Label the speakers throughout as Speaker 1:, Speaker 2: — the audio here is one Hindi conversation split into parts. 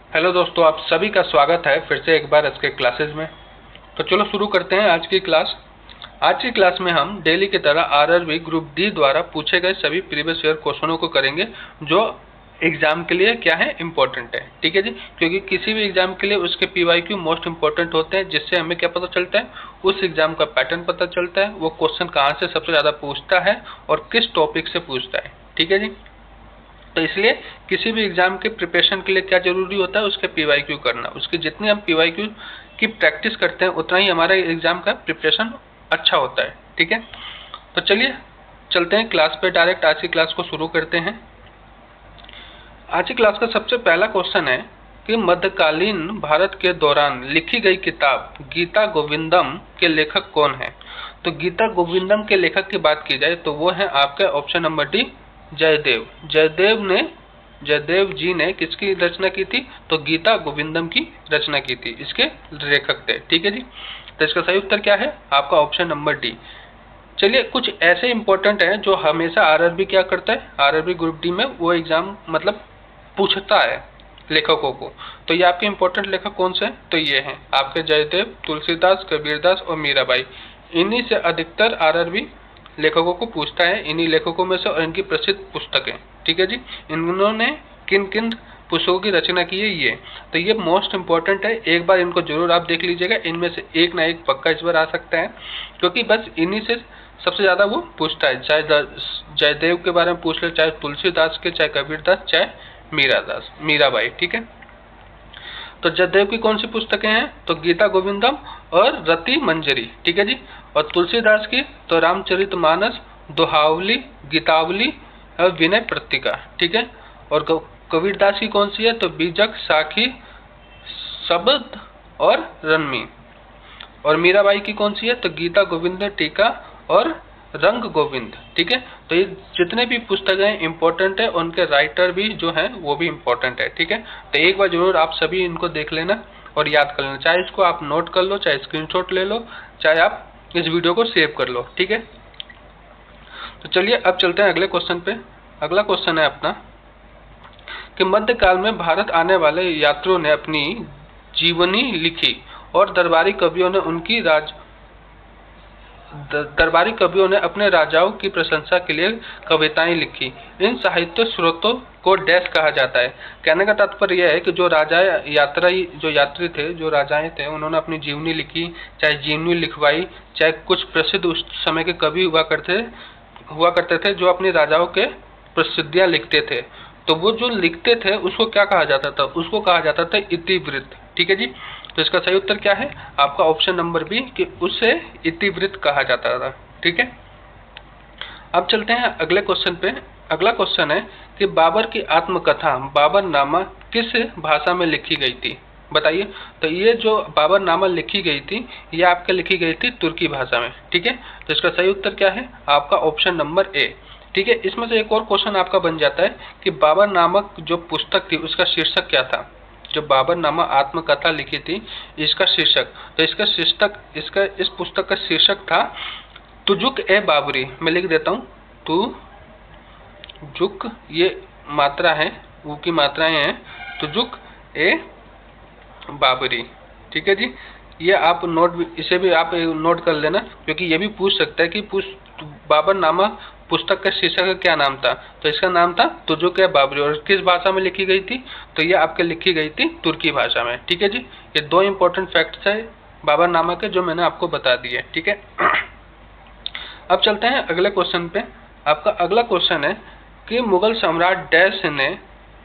Speaker 1: हेलो दोस्तों, आप सभी का स्वागत है फिर से एक बार इसके क्लासेस में। तो चलो शुरू करते हैं आज की क्लास। आज की क्लास में हम डेली की तरह आरआरबी ग्रुप डी द्वारा पूछे गए सभी प्रीवियस ईयर क्वेश्चनों को करेंगे जो एग्जाम के लिए क्या है, इम्पोर्टेंट है। ठीक है जी, क्योंकि किसी भी एग्जाम के लिए उसके पीवाईक्यू मोस्ट इंपॉर्टेंट होते हैं, जिससे हमें क्या पता चलता है, उस एग्जाम का पैटर्न पता चलता है, वो क्वेश्चन कहाँ से सबसे ज्यादा पूछता है और किस टॉपिक से पूछता है। ठीक है जी, तो इसलिए किसी भी एग्जाम के प्रिपरेशन के लिए क्या जरूरी होता है, उसके पीवाईक्यू करना। उसकी जितनी हम पीवाईक्यू की प्रैक्टिस करते हैं उतना ही हमारा एग्जाम का प्रिपरेशन अच्छा होता है। ठीक है, तो चलिए चलते हैं क्लास पे, डायरेक्ट आज की क्लास को शुरू करते हैं। आज की क्लास का सबसे पहला क्वेश्चन है कि मध्यकालीन भारत के दौरान लिखी गई किताब गीता गोविंदम के लेखक कौन है। तो गीता गोविंदम के लेखक की बात की जाए तो वो है आपके option number D, Jaidev. Jaidev ji ने किसकी रचना की थी, तो गीता गोविंदम की रचना की थी, इसके लेखक थे। ठीक है जी, तो इसका सही उत्तर क्या है, आपका ऑप्शन नंबर डी। चलिए कुछ ऐसे इंपॉर्टेंट है जो हमेशा आरआरबी क्या करता है, आरआरबी ग्रुप डी में वो एग्जाम मतलब पूछता है लेखकों को। तो ये आपके इंपॉर्टेंट लेखक कौन से हैं, तो ये हैं आपके जयदेव, तुलसीदास, कबीरदास और मीराबाई। इन्हीं से अधिकतर आरआरबी लेखकों को पूछता है, इन्हीं लेखकों में से और इनकी प्रसिद्ध पुस्तकें। ठीक है जी, इन्होंने किन किन पुस्तकों की रचना की है ये, तो ये मोस्ट इंपॉर्टेंट है। एक बार इनको जरूर आप देख लीजिएगा, इनमें से एक ना एक पक्का इस बार आ सकता है, क्योंकि बस इन्हीं से सबसे ज्यादा वो पूछता है। चाहे जयदेव के बारे में पूछ ले, चाहे तुलसीदास के, चाहे कबीरदास, चाहे मीराबाई। ठीक है, तो जयदेव की कौन सी पुस्तकें हैं, तो गीता गोविंदम और रति मंजरी। ठीक है जी, और तुलसीदास की तो रामचरितमानस, दोहावली, गीतावली और विनय पत्रिका। ठीक है, और कबीरदास की कौन सी है, तो बीजक, साखी, शब्द और रनमी। और मीराबाई की कौन सी है, तो गीता गोविंद टीका और रंग गोविंद। ठीक है, तो ये जितने भी पुस्तकें इंपॉर्टेंट है, उनके राइटर भी जो हैं वो भी इंपॉर्टेंट है। ठीक है, तो एक बार जरूर आप सभी इनको देख लेना और याद कर लेना, चाहे इसको आप नोट कर लो, चाहे स्क्रीनशॉट ले लो, चाहे आप इस वीडियो को सेव कर लो। ठीक है, तो चलिए अब चलते हैं अगले क्वेश्चन पे। अगला क्वेश्चन है अपना कि मध्यकाल में भारत आने वाले यात्रियों ने अपनी जीवनी लिखी और दरबारी कवियों ने अपने राजाओं की प्रशंसा के लिए कविताएं लिखी। इन साहित्य स्रोतों को डैश कहा जाता है। कहने का तात्पर्य यह है कि जो यात्री थे, जो राजाएं थे, उन्होंने अपनी जीवनी लिखी, चाहे जीवनी लिखवाई, चाहे कुछ प्रसिद्ध उस समय के कवि हुआ करते थे जो अपने राजाओं के प्रसिद्धियां लिखते थे। तो वो जो लिखते थे उसको क्या कहा जाता था, उसको कहा जाता था इतिवृत्त। ठीक है जी, तो इसका सही उत्तर क्या है, आपका ऑप्शन नंबर बी कि उसे इतिवृत्त कहा जाता था। ठीक है, अब चलते हैं अगले क्वेश्चन पे। अगला क्वेश्चन है कि बाबर की आत्मकथा बाबरनामा किस भाषा में लिखी गई थी, बताइए। तो ये जो बाबरनामा लिखी गई थी, ये आपके लिखी गई थी तुर्की भाषा में। ठीक है, तो इसका सही उत्तर क्या है, आपका ऑप्शन नंबर ए। ठीक है, इसमें से एक और क्वेश्चन आपका बन जाता है कि बाबर नामक जो पुस्तक थी उसका शीर्षक क्या था। जो बाबरनामा आत्मकथा लिखी थी, इसका शीर्षक, तो इस पुस्तक का शीर्षक था तुजुक ए बाबरी। मैं लिख देता हूँ, तुजुक, ये मात्रा है, वो की मात्राएं हैं, तुजुक ए बाबरी। ठीक है जी, ये आप इसे भी आप नोट कर लेना, क्योंकि ये भी पूछ सकता है कि बाबरनामा पुस्तक का शीर्षक क्या नाम था। तो इसका नाम था तुजुक ए बाबरी, और किस भाषा में लिखी गई थी, तो ये आपके लिखी गई थी तुर्की भाषा में। ठीक है जी, ये दो इंपॉर्टेंट फैक्ट्स है बाबरनामा के जो मैंने आपको बता दिए। ठीक है, अब चलते हैं अगले क्वेश्चन पे। आपका अगला क्वेश्चन है कि मुगल सम्राट डैश ने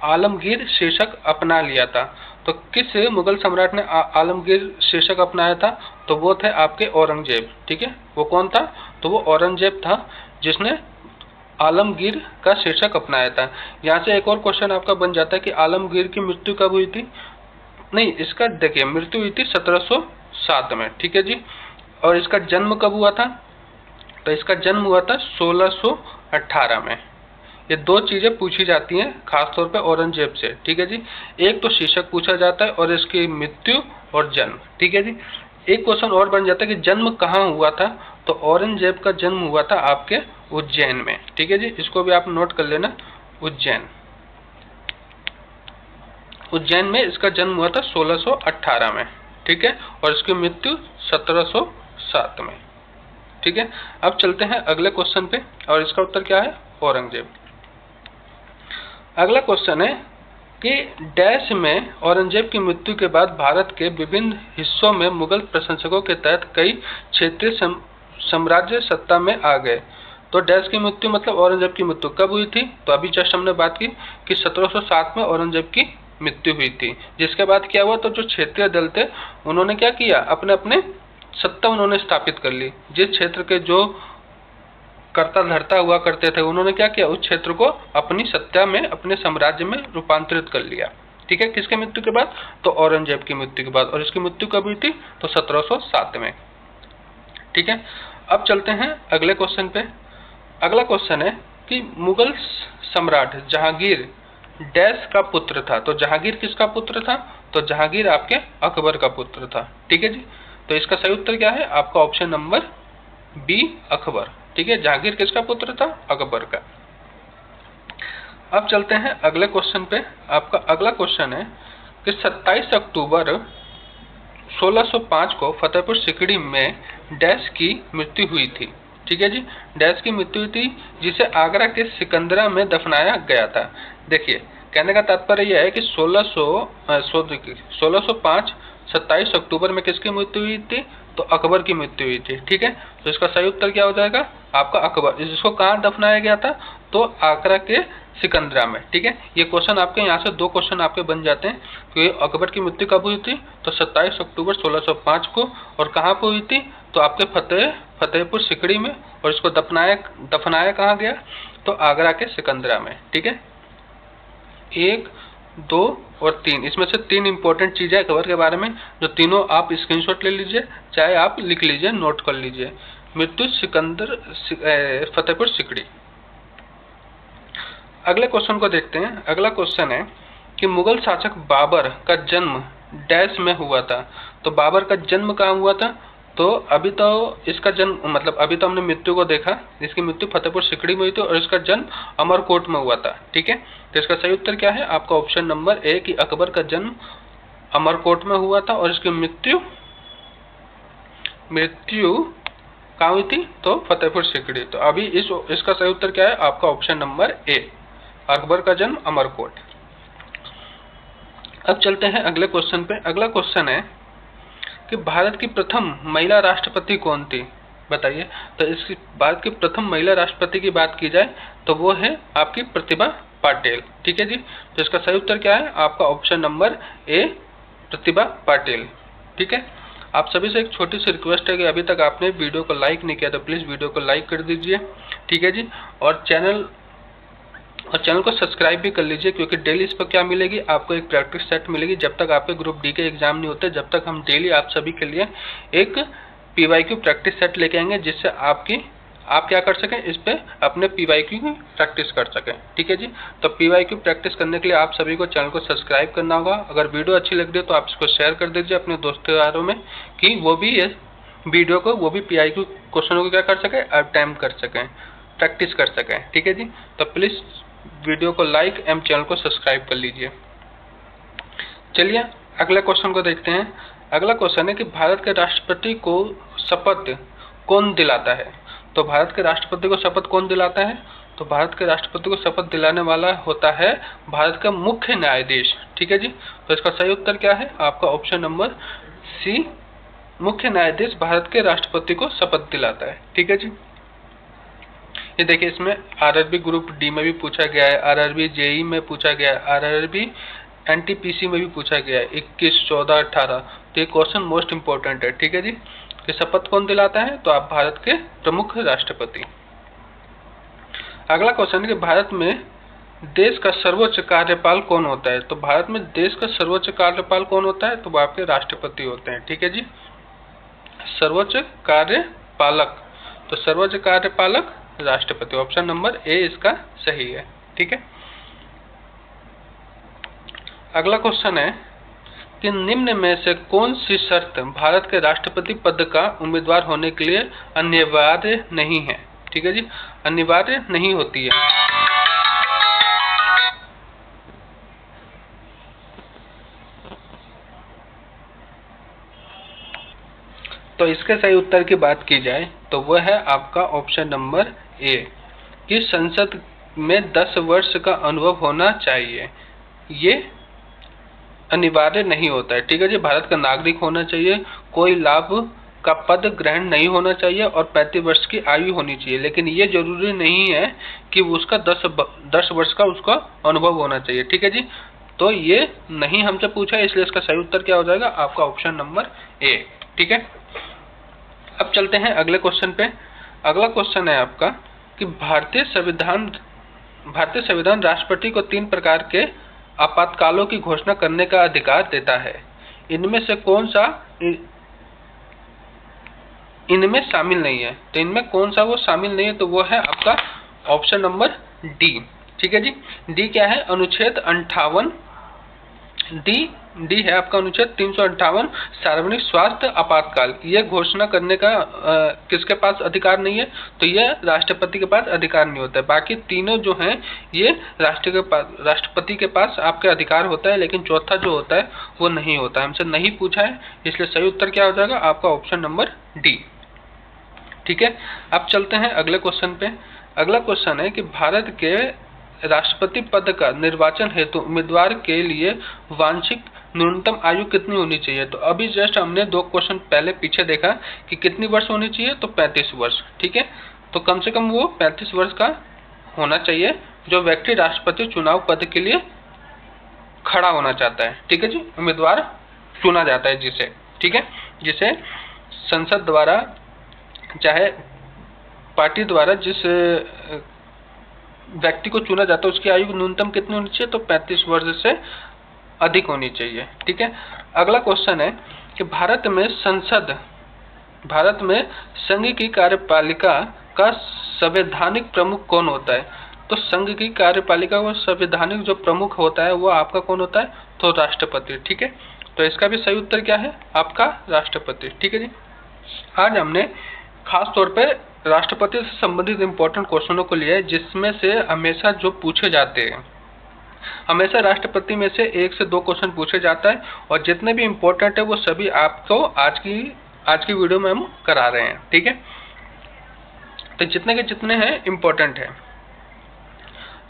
Speaker 1: आलमगीर शीर्षक अपना लिया था। तो किस मुगल सम्राट ने आलमगीर शीर्षक अपनाया था, तो वो थे आपके औरंगजेब। ठीक है, वो कौन था, तो वो औरंगजेब था जिसने आलमगीर का शीर्षक अपनाया था। यहाँ से एक और क्वेश्चन आपका बन जाता है कि आलमगीर की मृत्यु कब हुई थी। नहीं, इसका देखिए मृत्यु हुई थी 1707 में। ठीक है जी, और इसका जन्म कब हुआ था, तो इसका जन्म हुआ था 1618 में। ये दो चीजें पूछी जाती हैं खासतौर पे औरंगजेब से। ठीक है जी, एक तो शीर्षक पूछा जाता है और इसकी मृत्यु और जन्म। ठीक है जी, एक क्वेश्चन और बन जाता है कि जन्म कहाँ हुआ था, तो औरंगजेब का जन्म हुआ था आपके उज्जैन में। ठीक है जी, इसको भी आप नोट कर लेना, उज्जैन। उज्जैन में इसका जन्म हुआ था 1618 में, ठीक है, और इसकी मृत्यु 1707 में, ठीक है। अब चलते हैं अगले क्वेश्चन पे, और इसका उत्तर क्या है? औरंगजेब। अगला क्वेश्चन है कि डैश में औरंगजेब की मृत्यु के बाद भारत के विभिन्न हिस्सों में मुगल प्रशंसकों के तहत कई क्षेत्रीय साम्राज्य सत्ता में आ गए। तो डैश की मृत्यु मतलब औरंगजेब की मृत्यु कब हुई थी? तो अभी जस्ट हमने बात की कि 1707 में औरंगजेब की मृत्यु हुई थी। जिसके बाद क्या हुआ, तो जो क्षेत्रीय दल थे उन्होंने क्या किया, अपने अपने सत्ता उन्होंने स्थापित कर ली। जिस क्षेत्र के जो कर्ता धर्ता हुआ करते थे उन्होंने क्या किया, उस क्षेत्र को अपनी सत्ता में, अपने साम्राज्य में रूपांतरित कर लिया, ठीक है। किसके मृत्यु के बाद? तो औरंगजेब की मृत्यु के बाद। और इसकी मृत्यु कब हुई थी? तो 1707 में, ठीक है। अब चलते हैं अगले क्वेश्चन पे। अगला क्वेश्चन है कि मुगल सम्राट जहांगीर डैश का पुत्र था। तो जहांगीर किसका पुत्र था? तो जहांगीर आपके अकबर का पुत्र था, ठीक है जी। तो इसका सही उत्तर क्या है? आपका ऑप्शन नंबर बी, अकबर, ठीक है। जहांगीर किसका पुत्र था? अकबर का। अब चलते हैं अगले क्वेश्चन पे। आपका अगला क्वेश्चन है कि 27 अक्टूबर 1605 को फतेहपुर सिकड़ी में डैश की मृत्यु हुई थी, ठीक है जी। डैश की मृत्यु हुई थी जिसे आगरा के सिकंदरा में दफनाया गया था। देखिए, कहने का तात्पर्य यह है कि 1605 27 अक्टूबर में किसकी मृत्यु हुई थी? तो अकबर की मृत्यु हुई थी, ठीक है। तो इसका सही उत्तर क्या हो जाएगा? आपका अकबर। इसको कहाँ दफनाया गया था? तो आगरा के सिकंदरा में, ठीक है। ये क्वेश्चन आपके यहाँ से 2 क्वेश्चन आपके बन जाते हैं कि अकबर की मृत्यु कब हुई थी? तो 27 अक्टूबर 1605 को। और कहाँ पर हुई थी? तो आपके फतेहपुर सिकड़ी में। और इसको दफनाया कहाँ गया? तो आगरा के सिकंदरा में, ठीक है। 1, 2 और 3, इसमें से 3 इंपॉर्टेंट चीजें अकबर के बारे में, जो तीनों आप स्क्रीनशॉट ले लीजिए, चाहे आप लिख लीजिए, नोट कर लीजिए। मृत्यु फतेहपुर सिकड़ी। अगले क्वेश्चन को देखते हैं। अगला क्वेश्चन है कि मुगल शासक बाबर का जन्म डैश में हुआ था। तो बाबर का जन्म कहाँ हुआ था? तो अभी तो इसका जन्म मतलब अभी तो हमने मृत्यु को देखा, इसकी मृत्यु फतेहपुर सिकड़ी में हुई थी और इसका जन्म अमरकोट में हुआ था, ठीक है। तो इसका सही उत्तर क्या है? आपका ऑप्शन नंबर ए कि अकबर का जन्म अमरकोट में हुआ था और इसकी मृत्यु कहाँ हुई थी? तो फतेहपुर सिकड़ी। तो अभी इसका सही उत्तर क्या है? आपका ऑप्शन नंबर ए, अकबर का जन्म अमरकोट। अब चलते हैं अगले क्वेश्चन पे। अगला क्वेश्चन है कि भारत की प्रथम महिला राष्ट्रपति कौन थी? बताइए। तो इसकी भारत की प्रथम महिला राष्ट्रपति की बात की जाए तो वो है आपकी प्रतिभा पाटिल, ठीक है जी। तो इसका सही उत्तर क्या है? आपका option number A, Pratibha Patil, ठीक है। आप सभी से एक छोटी सी रिक्वेस्ट है कि अभी तक आपने वीडियो को लाइक नहीं किया तो प्लीज़ वीडियो को लाइक कर दीजिए, ठीक है जी। और चैनल को सब्सक्राइब भी कर लीजिए, क्योंकि डेली इस पर क्या मिलेगी? आपको एक प्रैक्टिस सेट मिलेगी। जब तक आपके ग्रुप डी के एग्जाम नहीं होते, जब तक हम डेली आप सभी के लिए एक PYQ प्रैक्टिस सेट लेके आएंगे, जिससे आप क्या कर सकें, इस पे अपने PYQ की प्रैक्टिस कर सकें, ठीक है जी। तो PYQ प्रैक्टिस करने के लिए आप सभी को चैनल को सब्सक्राइब करना होगा। अगर वीडियो अच्छी लग रही है तो आप इसको शेयर कर दीजिए अपने दोस्तों यारों में, कि वो भी इस वीडियो को, वो भी PYQ क्वेश्चनों को क्या कर सकें, अटेम्प्ट कर सकें, प्रैक्टिस कर सकें, ठीक है जी। तो प्लीज़ वीडियो को लाइक एवं चैनल को सब्सक्राइब कर लीजिए। चलिए अगले क्वेश्चन को देखते हैं। अगला क्वेश्चन है कि भारत के राष्ट्रपति को शपथ कौन दिलाता है? तो भारत के राष्ट्रपति को शपथ कौन दिलाता है? तो भारत के राष्ट्रपति को शपथ दिलाने वाला होता है भारत का मुख्य न्यायाधीश, ठीक है जी। तो इसका सही उत्तर क्या है? आपका ऑप्शन नंबर सी, मुख्य न्यायाधीश भारत के राष्ट्रपति को शपथ दिलाता है, ठीक है जी। ये देखिए, इसमें RRB ग्रुप डी में भी पूछा गया है, RRB JEE में पूछा गया है, RRB NTPC में भी पूछा गया है 21, 14, 18। तो ये क्वेश्चन मोस्ट इंपोर्टेंट है, ठीक है जी। कि शपथ कौन दिलाता है? तो आप भारत के प्रमुख राष्ट्रपति। अगला क्वेश्चन है कि भारत में देश का सर्वोच्च कार्यपाल कौन होता है? तो भारत में देश का सर्वोच्च कार्यपाल कौन होता है? तो वो आपके राष्ट्रपति होते हैं, ठीक है जी। सर्वोच्च कार्यपालक, तो सर्वोच्च कार्यपालक राष्ट्रपति, ऑप्शन नंबर ए इसका सही है, ठीक है। अगला क्वेश्चन है कि निम्न में से कौन सी शर्त भारत के राष्ट्रपति पद का उम्मीदवार होने के लिए अनिवार्य नहीं है? ठीक है जी, अनिवार्य नहीं होती है। तो इसके सही उत्तर की बात की जाए तो वह है आपका ऑप्शन नंबर ए कि संसद में 10 वर्ष का अनुभव होना चाहिए। ये अनिवार्य नहीं होता है, ठीक है जी। भारत का नागरिक होना चाहिए, कोई लाभ का पद ग्रहण नहीं होना चाहिए और 35 वर्ष की आयु होनी चाहिए, लेकिन ये जरूरी नहीं है कि उसका 10 वर्ष का उसका अनुभव होना चाहिए, ठीक है जी। तो ये नहीं हमसे पूछा है, इसलिए इसका सही उत्तर क्या हो जाएगा आपका ऑप्शन नंबर ए, ठीक है। अब चलते हैं अगले क्वेश्चन पे। अगला क्वेश्चन है आपका कि भारतीय संविधान राष्ट्रपति को 3 प्रकार के आपातकालों की घोषणा करने का अधिकार देता है। इनमें से कौन सा इनमें शामिल नहीं है? तो इनमें कौन सा वो शामिल नहीं है? तो वो है आपका ऑप्शन नंबर डी, ठीक है जी। डी क्या है? अनुच्छेद 58 डी है आपका अनुच्छेद 358 सार्वजनिक स्वास्थ्य आपातकाल। ये घोषणा करने का किसके पास अधिकार नहीं है? तो ये राष्ट्रपति के पास अधिकार नहीं होता है। बाकी तीनों जो हैं ये राष्ट्रपति के पास आपके अधिकार होता है, लेकिन चौथा जो होता है वो नहीं होता है। हमसे नहीं पूछा है, इसलिए सही उत्तर क्या हो जाएगा आपका ऑप्शन नंबर डी, ठीक है। अब चलते हैं अगले क्वेश्चन पे। अगला क्वेश्चन है कि भारत के राष्ट्रपति पद का निर्वाचन हेतु उम्मीदवार के लिए वांछित न्यूनतम आयु कितनी होनी चाहिए? तो अभी जस्ट हमने 2 क्वेश्चन पहले पीछे देखा कि कितनी वर्ष होनी चाहिए, तो 35 वर्ष, ठीक है। तो कम से कम वो 35 वर्ष का होना चाहिए जो व्यक्ति राष्ट्रपति चुनाव पद के लिए खड़ा होना चाहता है, ठीक है जी। उम्मीदवार चुना जाता है जिसे, ठीक है, जिसे संसद द्वारा चाहे पार्टी द्वारा जिस व्यक्ति को चुना जाता है उसकी आयु न्यूनतम कितनी होनी चाहिए? तो 35 वर्ष से अधिक होनी चाहिए, ठीक है। अगला क्वेश्चन है कि भारत में संघ की कार्यपालिका का संवैधानिक प्रमुख कौन होता है? तो संघ की कार्यपालिका का संवैधानिक जो प्रमुख होता है वो आपका कौन होता है? तो राष्ट्रपति, ठीक है। तो इसका भी सही उत्तर क्या है आपका राष्ट्रपति, ठीक है जी। आज हमने खास तौर पे राष्ट्रपति से संबंधित इंपॉर्टेंट क्वेश्चनों को लिया है, जिसमें से हमेशा जो पूछे जाते हैं, हमेशा राष्ट्रपति में से 1 से 2 क्वेश्चन पूछे जाता है, और जितने भी इंपॉर्टेंट है वो सभी आपको आज की वीडियो में हम करा रहे हैं, ठीक है। तो जितने के जितने हैं इंपॉर्टेंट है।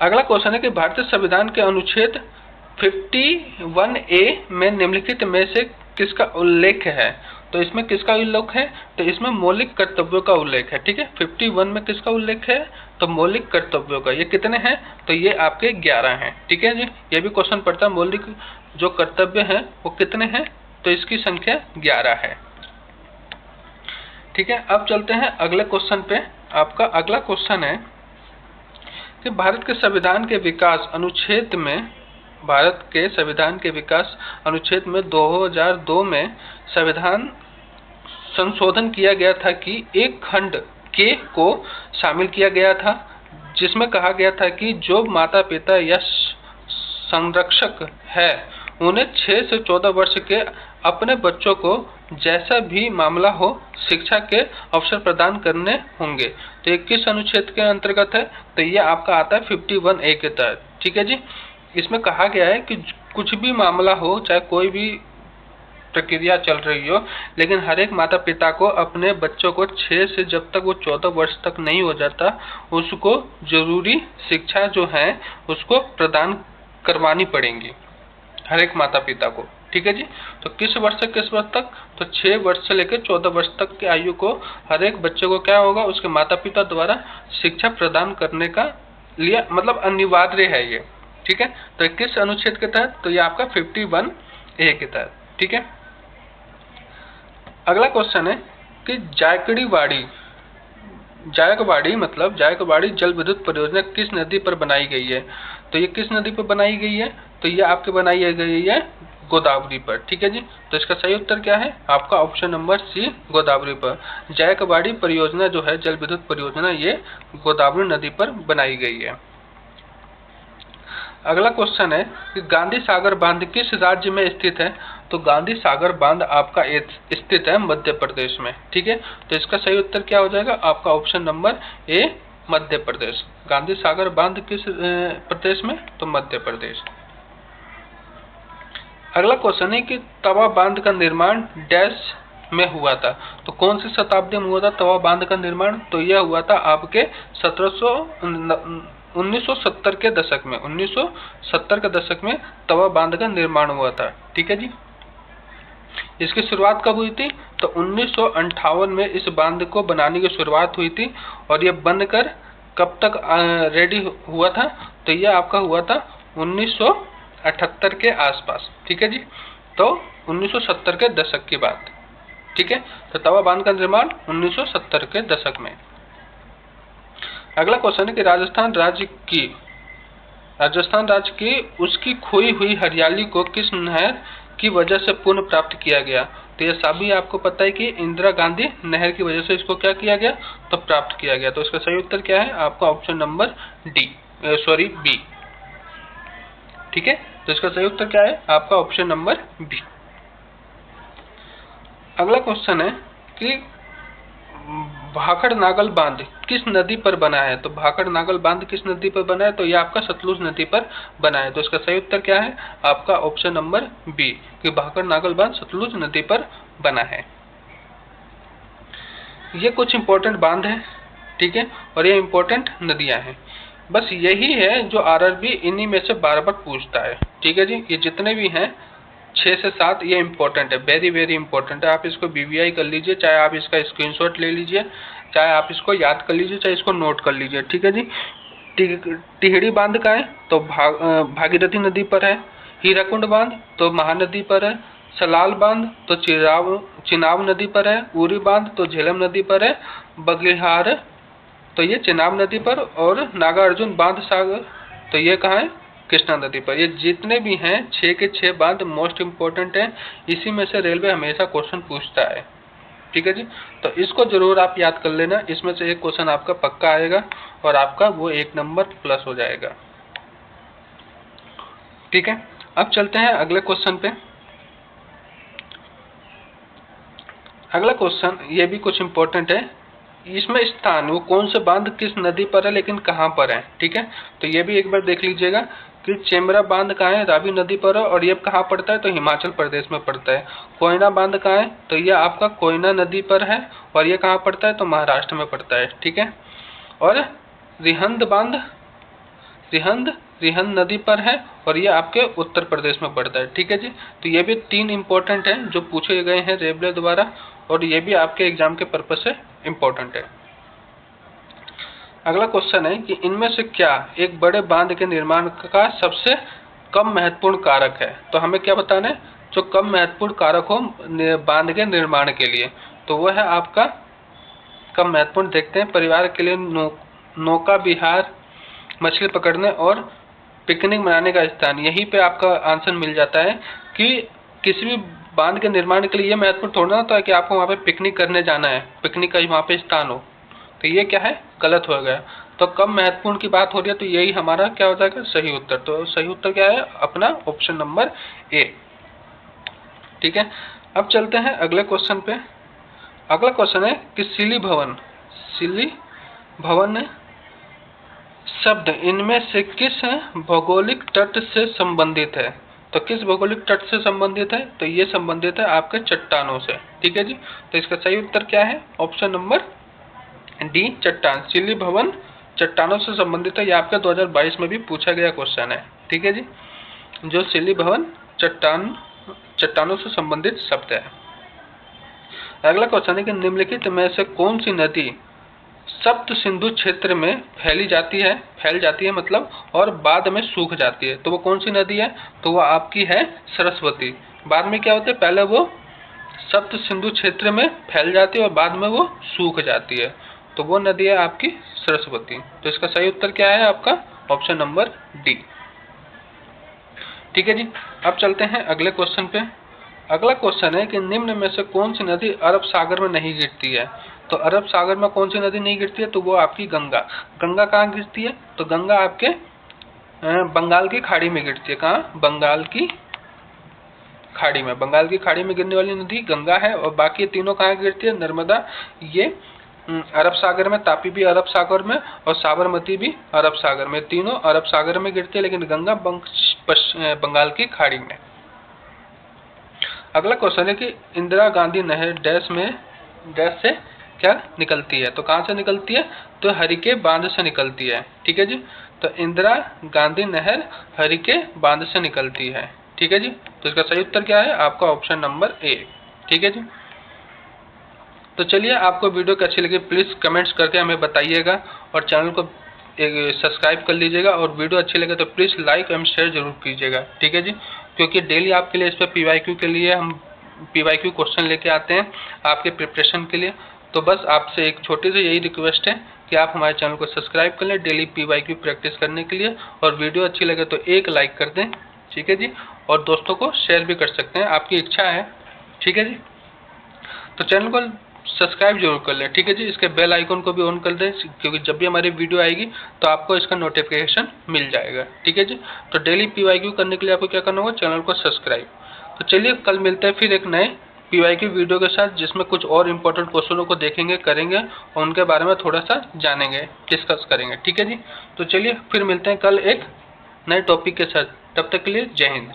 Speaker 1: अगला क्वेश्चन है कि भारतीय संविधान के अनुच्छेद 51A में निम्नलिखित में से किसका उल्लेख है? तो इसमें किसका उल्लेख है? तो इसमें मौलिक कर्तव्यों का उल्लेख है, ठीक है। 51 में किसका उल्लेख है? तो मौलिक कर्तव्यों का। ये कितने हैं? तो ये आपके 11 हैं, ठीक है जी। ये भी क्वेश्चन पड़ता है, मौलिक जो कर्तव्य हैं वो कितने हैं? तो इसकी संख्या 11 है, ठीक है। अब चलते हैं अगले क्वेश्चन पे। आपका अगला क्वेश्चन है कि भारत के संविधान के विकास अनुच्छेद में 2002 में संविधान संशोधन किया गया था कि एक खंड के को शामिल किया गया था, जिसमें कहा गया था कि जो माता पिता या संरक्षक है उन्हें 6 से 14 वर्ष के अपने बच्चों को जैसा भी मामला हो शिक्षा के अवसर प्रदान करने होंगे। तो ये किस अनुच्छेद के अंतर्गत है? तो ये आपका आता है 51A के तहत, ठीक है जी। इसमें कहा गया है कि कुछ भी मामला हो, चाहे कोई भी प्रक्रिया चल रही हो, लेकिन हर एक माता पिता को अपने बच्चों को 6 से जब तक वो 14 वर्ष तक नहीं हो जाता उसको जरूरी शिक्षा जो है उसको प्रदान करवानी पड़ेगी हर एक माता पिता को, ठीक है जी। तो किस वर्ष से किस वर्ष तक? तो 6 वर्ष से लेकर 14 वर्ष तक की आयु को हर एक बच्चे को क्या होगा? उसके माता पिता द्वारा शिक्षा प्रदान करने का लिए मतलब अनिवार्य है ये, ठीक है। तो किस अनुच्छेद के तहत? तो ये आपका 51A के तहत, ठीक है। अगला क्वेश्चन है कि जायकवाड़ी जल विद्युत परियोजना किस नदी पर बनाई गई है? तो ये किस नदी पर बनाई गई है? तो ये आपके बनाई गई है गोदावरी पर, ठीक है जी। तो इसका सही उत्तर क्या है आपका ऑप्शन नंबर सी, गोदावरी पर। जायकवाड़ी परियोजना जो है जल विद्युत परियोजना, ये गोदावरी नदी पर बनाई गई है। अगला क्वेश्चन है कि गांधी सागर बांध किस राज्य में स्थित है? तो गांधी सागर बांध आपका स्थित है मध्य प्रदेश में, ठीक है। तो इसका सही उत्तर क्या हो जाएगा आपका option number A, Madhya Pradesh. Gandhi Sagar बांध किस प्रदेश में? तो मध्य प्रदेश। अगला क्वेश्चन है कि तवा बांध का निर्माण डैश में हुआ था। तो कौन सी शताब्दी में हुआ था तवा बांध का निर्माण? तो यह हुआ था आपके 1970 के दशक में, 1970 के दशक में तवा बांध का निर्माण हुआ था। ठीक है जी। इसकी शुरुआत कब हुई थी? तो 1958 में इस बांध को बनाने की शुरुआत हुई थी। और ये बनकर कब तक रेडी हुआ था? तो ये आपका हुआ था 1978 के आसपास। ठीक है जी। तो 1970 के दशक की बात। ठीक है। तो तवा बांध का निर्माण 1970 के दशक में। अगला क्वेश्चन है कि राजस्थान राज्य की उसकी खोई हुई हरियाली को किस नहर की वजह से पुनः प्राप्त किया गया? तो यह सभी आपको पता है कि इंदिरा गांधी नहर की वजह से इसको क्या किया गया? तो प्राप्त किया गया। तो इसका सही उत्तर क्या है? आपका ऑप्शन नंबर बी। ठीक है। तो इसका सही उत्तर क्या है? आपका ऑप्शन नंबर बी। अगला क्वेश्चन है कि भाखड़ नागल बांध किस नदी पर बना है? तो भाखड़ नागल बांध किस नदी पर बना है? तो यह आपका सतलुज नदी पर बना है। तो इसका सही उत्तर क्या है? आपका ऑप्शन नंबर बी कि भाखड़ नागल बांध सतलुज नदी पर बना है। ये कुछ इंपॉर्टेंट बांध है। ठीक है। और ये इंपॉर्टेंट नदियां हैं। बस यही है जो आरआरबी इन्हीं में से बार बार पूछता है। ठीक है जी। ये जितने भी हैं 6 से 7 ये इंपॉर्टेंट है, वेरी वेरी इंपॉर्टेंट है। आप इसको बीवीआई कर लीजिए, चाहे आप इसका स्क्रीनशॉट ले लीजिए, चाहे आप इसको याद कर लीजिए, चाहे इसको नोट कर लीजिए। ठीक है जी। टिहरी बांध का है तो भागीरथी नदी पर है। हीराकुंड बांध तो महानदी पर है। सलाल बांध तो चिनाब नदी पर है। उरी बांध तो झेलम नदी पर है। बगलिहार तो ये चिनाब नदी पर। और नागार्जुन बांध सागर तो ये कहाँ है? कृष्णा नदी पर। ये जितने भी हैं 6 के 6 बांध मोस्ट इंपोर्टेंट हैं। इसी में से रेलवे हमेशा क्वेश्चन पूछता है। ठीक है जी। तो इसको जरूर आप याद कर लेना। इसमें से एक क्वेश्चन आपका पक्का आएगा और आपका वो 1 नंबर प्लस हो जाएगा। ठीक है। अब चलते हैं अगले क्वेश्चन पे। अगला क्वेश्चन ये भी कुछ इंपॉर्टेंट है। इसमें स्थान वो कौन से बांध किस नदी पर है लेकिन कहाँ पर है? ठीक है। तो ये भी एक बार देख लीजिएगा कि चेमरा बांध कहाँ है? रावी नदी पर है। और ये कहाँ पड़ता है? तो हिमाचल प्रदेश में पड़ता है। कोयना बांध कहाँ है? तो ये आपका कोयना नदी पर है। और ये कहाँ पड़ता है? तो महाराष्ट्र में पड़ता है। ठीक है। और रिहंद बांध रिहंद नदी पर है और ये आपके उत्तर प्रदेश में पड़ता है। ठीक है जी। तो ये भी 3 इंपॉर्टेंट हैं जो पूछे गए हैं रेलवे द्वारा और ये भी आपके एग्जाम के पर्पज से इंपॉर्टेंट है। अगला क्वेश्चन है कि इनमें से क्या एक बड़े बांध के निर्माण का सबसे कम महत्वपूर्ण कारक है? तो हमें क्या बताना है? जो कम महत्वपूर्ण कारक हो बांध के निर्माण के लिए, तो वो है आपका कम महत्वपूर्ण। देखते हैं। परिवार के लिए नौका विहार, मछली पकड़ने और पिकनिक मनाने का स्थान। यहीं पे आपका आंसर मिल जाता है कि किसी भी बांध के निर्माण के लिए ये महत्वपूर्ण थोड़ा ना होता है कि आपको वहाँ पे पिकनिक करने जाना है, पिकनिक का वहाँ पे स्थान हो। तो ये क्या है? गलत हो गया। तो कम महत्वपूर्ण की बात हो रही है तो यही हमारा क्या हो जाएगा? सही उत्तर। तो सही उत्तर क्या है? अपना ऑप्शन नंबर ए। ठीक है। अब चलते हैं अगले क्वेश्चन पे। अगला क्वेश्चन है कि सिली भवन शब्द इनमें से किस भौगोलिक तट से संबंधित है? तो किस भौगोलिक तट से संबंधित है? तो ये संबंधित है आपके चट्टानों से। ठीक है जी। तो इसका सही उत्तर क्या है? ऑप्शन नंबर डी, चट्टान। सिली भवन चट्टानों से संबंधित है। ये आपका 2022 में भी पूछा गया क्वेश्चन है। ठीक है जी। जो सिली भवन चट्टानों से संबंधित शब्द है। अगला क्वेश्चन है कि निम्नलिखित में से कौन सी नदी सप्त सिंधु क्षेत्र में फैल जाती है मतलब और बाद में सूख जाती है? तो वो कौन सी नदी है? तो वो आपकी है सरस्वती। बाद में क्या होता है? पहले वो सप्त सिंधु क्षेत्र में फैल जाती है और बाद में वो सूख जाती है। तो वो नदी है आपकी सरस्वती। तो इसका सही उत्तर क्या है? आपका ऑप्शन नंबर डी। ठीक है जी। अब चलते हैं अगले क्वेश्चन पे। अगला क्वेश्चन है कि निम्न में से कौन सी नदी अरब सागर में नहीं गिरती है? तो अरब सागर में कौन सी नदी नहीं गिरती है? तो वो आपकी गंगा। गंगा कहाँ गिरती है? तो गंगा आपके बंगाल की खाड़ी में गिरती है। कहाँ? बंगाल की खाड़ी में। बंगाल की खाड़ी में गिरने वाली नदी गंगा है। और बाकी तीनों कहाँ गिरती है? नर्मदा, ये अरब सागर में, तापी भी अरब सागर में और साबरमती भी अरब सागर में। तीनों अरब सागर में गिरती है लेकिन गंगा बंगाल की खाड़ी में। अगला क्वेश्चन है कि इंदिरा गांधी नहर डैश में डैश से क्या निकलती है। तो कहाँ से निकलती है, तो हरिके बांध से निकलती है। ठीक है जी, तो इंदिरा गांधी नहर हरिके बांध से निकलती है। ठीक है जी, तो इसका सही उत्तर क्या है, आपका ऑप्शन नंबर ए। ठीक है जी, तो चलिए, आपको वीडियो की अच्छी लगी प्लीज़ कमेंट्स करके हमें बताइएगा और चैनल को सब्सक्राइब कर लीजिएगा, और वीडियो अच्छी लगे तो प्लीज़ लाइक एंड शेयर जरूर कीजिएगा। ठीक है जी, क्योंकि डेली आपके लिए इस पर PYQ के लिए हम PYQ क्वेश्चन लेके आते हैं आपके प्रिपरेशन के लिए। तो बस आपसे एक छोटी सी यही रिक्वेस्ट है कि आप हमारे चैनल को सब्सक्राइब कर लें डेली PYQ प्रैक्टिस करने के लिए, और वीडियो अच्छी लगे तो एक लाइक कर दें। ठीक है जी, और दोस्तों को शेयर भी कर सकते हैं, आपकी इच्छा है। ठीक है जी, तो चैनल को सब्सक्राइब जरूर कर लें। ठीक है जी, इसके बेल आइकन को भी ऑन कर दें, क्योंकि जब भी हमारी वीडियो आएगी तो आपको इसका नोटिफिकेशन मिल जाएगा। ठीक है जी, तो डेली PYQ करने के लिए आपको क्या करना होगा, चैनल को सब्सक्राइब। तो चलिए, कल मिलते हैं फिर एक नए PYQ वीडियो के साथ, जिसमें कुछ और इम्पोर्टेंट क्वेश्चनों को देखेंगे, करेंगे और उनके बारे में थोड़ा सा जानेंगे, डिस्कस करेंगे। ठीक है जी, तो चलिए फिर मिलते हैं कल एक नए टॉपिक के साथ। तब तक के लिए जय हिंद।